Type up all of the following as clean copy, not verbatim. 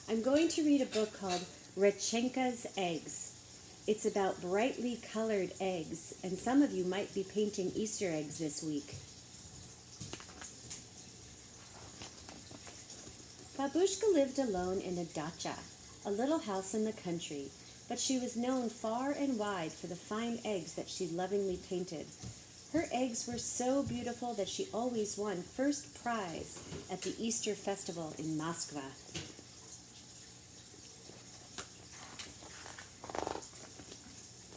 I'm going to read a book called Rechenka's Eggs. It's about brightly colored eggs, and some of you might be painting Easter eggs this week. Babushka lived alone in a dacha, a little house in the country, but she was known far and wide for the fine eggs that she lovingly painted. Her eggs were so beautiful that she always won first prize at the Easter festival in Moscow.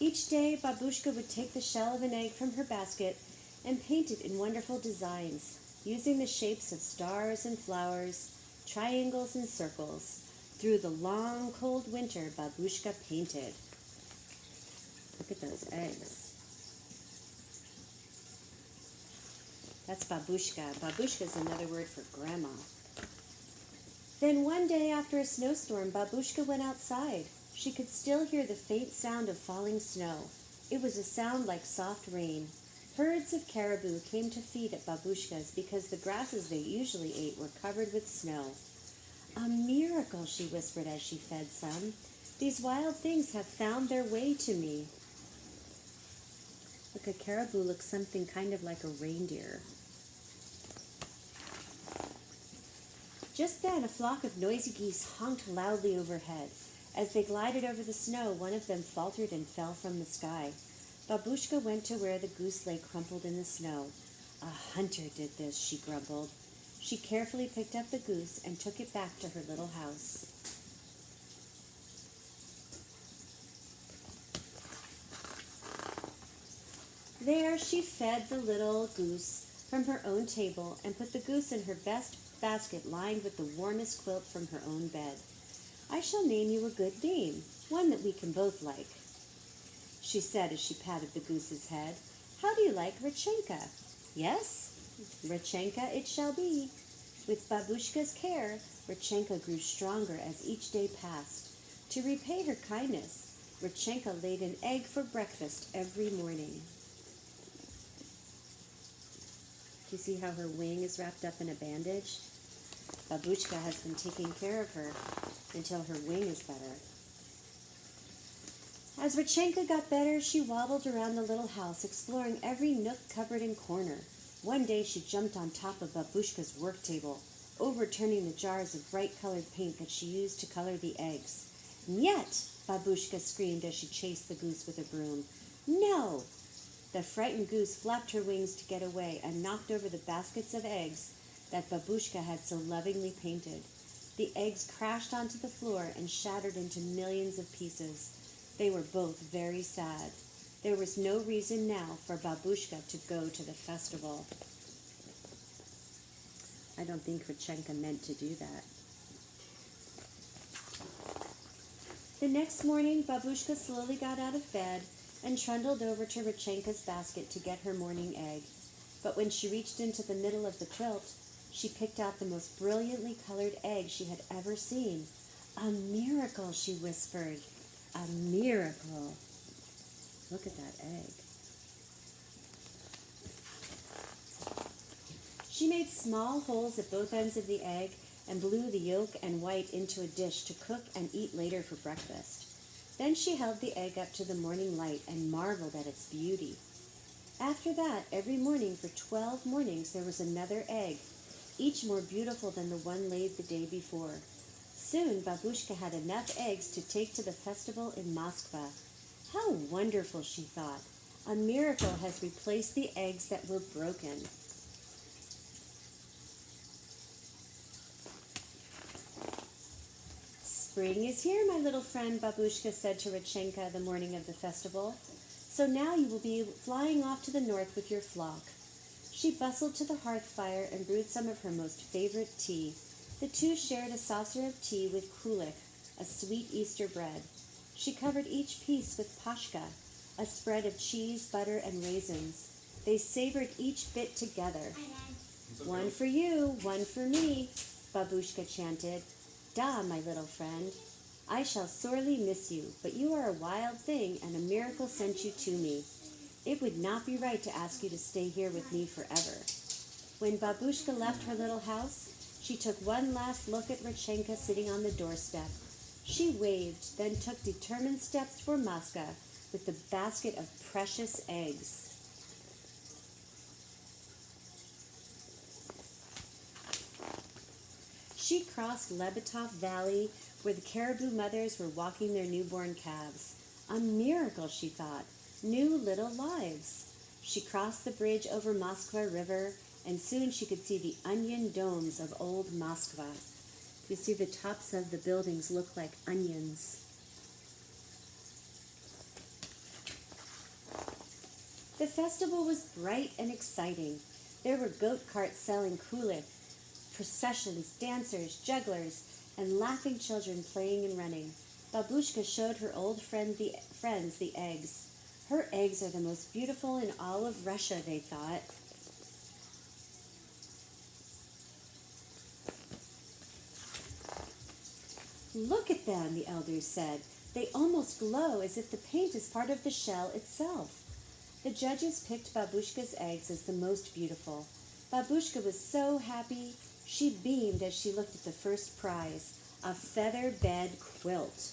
Each day, Babushka would take the shell of an egg from her basket and paint it in wonderful designs, using the shapes of stars and flowers, triangles and circles. Through the long, cold winter, Babushka painted. Look at those eggs. That's babushka. Babushka is another word for grandma. Then one day after a snowstorm, Babushka went outside. She could still hear the faint sound of falling snow. It was a sound like soft rain. Herds of caribou came to feed at Babushka's because the grasses they usually ate were covered with snow. A miracle, she whispered as she fed some. These wild things have found their way to me. Look, a caribou looks something kind of like a reindeer. Just then, a flock of noisy geese honked loudly overhead. As they glided over the snow, one of them faltered and fell from the sky. Babushka went to where the goose lay crumpled in the snow. A hunter did this, she grumbled. She carefully picked up the goose and took it back to her little house. There she fed the little goose from her own table and put the goose in her best basket lined with the warmest quilt from her own bed. I shall name you a good name, one that we can both like, she said as she patted the goose's head. How do you like Rechenka? Yes, Rechenka it shall be. With Babushka's care, Rechenka grew stronger as each day passed. To repay her kindness, Rechenka laid an egg for breakfast every morning. Do you see how her wing is wrapped up in a bandage? Babushka has been taking care of her until her wing is better. As Rechenka got better, she waddled around the little house, exploring every nook, cupboard, and corner. One day she jumped on top of Babushka's work table, overturning the jars of bright-colored paint that she used to color the eggs. "Nyet!" Babushka screamed as she chased the goose with a broom. "No!" The frightened goose flapped her wings to get away and knocked over the baskets of eggs that Babushka had so lovingly painted. The eggs crashed onto the floor and shattered into millions of pieces. They were both very sad. There was no reason now for Babushka to go to the festival. I don't think Rechenka meant to do that. The next morning, Babushka slowly got out of bed and trundled over to Rechenka's basket to get her morning egg. But when she reached into the middle of the quilt, she picked out the most brilliantly colored egg she had ever seen. "A miracle," she whispered. "A miracle." Look at that egg. She made small holes at both ends of the egg and blew the yolk and white into a dish to cook and eat later for breakfast. Then she held the egg up to the morning light and marveled at its beauty. After that, every morning for 12 mornings there was another egg, each more beautiful than the one laid the day before. Soon Babushka had enough eggs to take to the festival in Moscow. How wonderful, she thought. A miracle has replaced the eggs that were broken. "Spring is here, my little friend," Babushka said to Rechenka the morning of the festival. "So now you will be flying off to the north with your flock." She bustled to the hearth fire and brewed some of her most favorite tea. The two shared a saucer of tea with kulik, a sweet Easter bread. She covered each piece with pashka, a spread of cheese, butter, and raisins. They savored each bit together. "One for you, one for me," Babushka chanted. "Da, my little friend. I shall sorely miss you, but you are a wild thing, and a miracle sent you to me. It would not be right to ask you to stay here with me forever." When Babushka left her little house, She took one last look at Rechenka sitting on the doorstep. She waved, then took determined steps for Maska with the basket of precious eggs. She crossed Lebetov Valley, where the caribou mothers were walking their newborn calves. A miracle, she thought. New little lives. She crossed the bridge over Moskva River, and soon she could see the onion domes of old Moskva. You see the tops of the buildings look like onions. The festival was bright and exciting. There were goat carts selling kulik, processions, dancers, jugglers, and laughing children playing and running. Babushka showed her old friends the eggs. Her eggs are the most beautiful in all of Russia, they thought. Look at them, the elders said. They almost glow as if the paint is part of the shell itself. The judges picked Babushka's eggs as the most beautiful. Babushka was so happy. She beamed as she looked at the first prize, a feather bed quilt.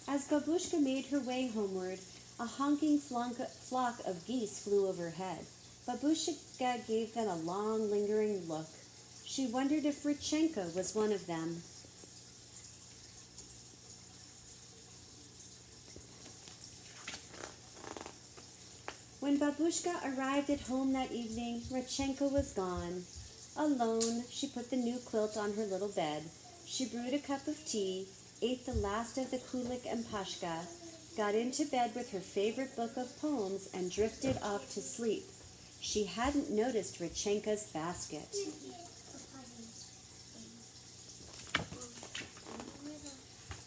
As Babushka made her way homeward, a honking flock of geese flew overhead. Babushka gave them a long, lingering look. She wondered if Rechenka was one of them. When Babushka arrived at home that evening, Rechenka was gone. Alone, she put the new quilt on her little bed. She brewed a cup of tea, ate the last of the kulik and pashka, got into bed with her favorite book of poems, and drifted off to sleep. She hadn't noticed Rechenka's basket.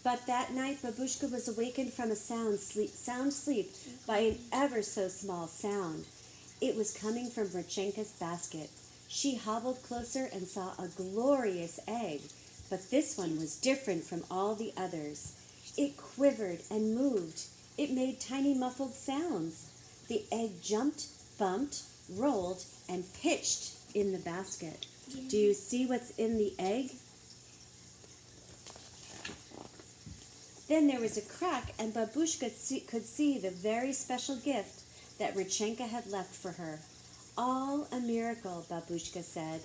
But that night, Babushka was awakened from a sound sleep by an ever so small sound. It was coming from Rechenka's basket. She hobbled closer and saw a glorious egg, but this one was different from all the others. It quivered and moved. It made tiny muffled sounds. The egg jumped, bumped, rolled, and pitched in the basket. Do you see what's in the egg? Then there was a crack, and Babushka could see the very special gift that Rechenka had left for her. All a miracle, Babushka said,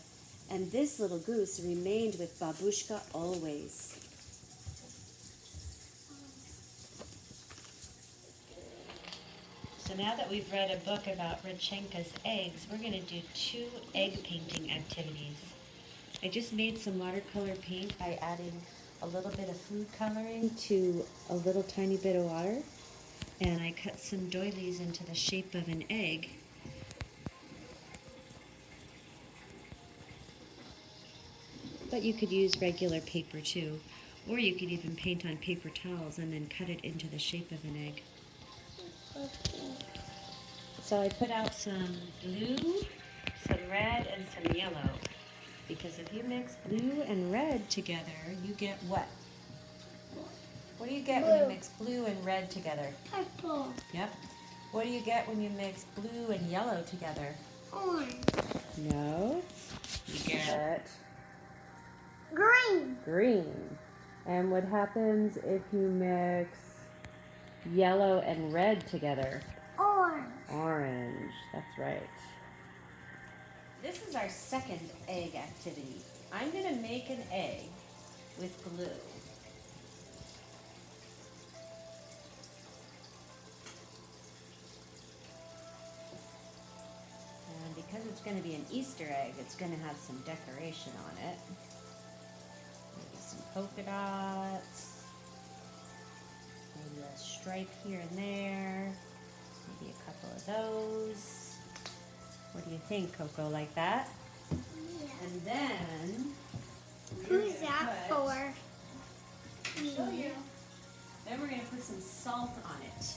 and this little goose remained with Babushka always. So now that we've read a book about Rechenka's eggs, we're going to do 2 egg painting activities. I just made some watercolor paint by adding a little bit of food coloring to a little tiny bit of water, and I cut some doilies into the shape of an egg. But you could use regular paper too, or you could even paint on paper towels and then cut it into the shape of an egg. So I put out some blue, some red, and some yellow. Because if you mix blue and red together, you get what? What do you get when you mix blue and red together? Purple. Yep. What do you get when you mix blue and yellow together? Orange. No. You get Green. green. And what happens if you mix yellow and red together? Orange. Orange. That's right. This is our second egg activity. I'm going to make an egg with glue. And because it's going to be an Easter egg, it's going to have some decoration on it. Maybe some polka dots. Maybe a stripe here and there. Maybe a couple of those. What do you think, Coco? Like that? Yeah. And then... Who's that for? I'll show you. Then we're going to put some salt on it.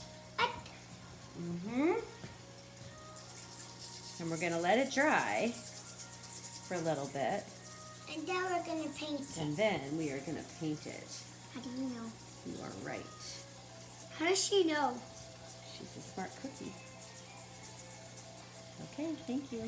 And we're going to let it dry for a little bit. And then we're going to paint it. And then we are going to paint it. How do you know? You are right. How does she know? She's a smart cookie. Okay, thank you.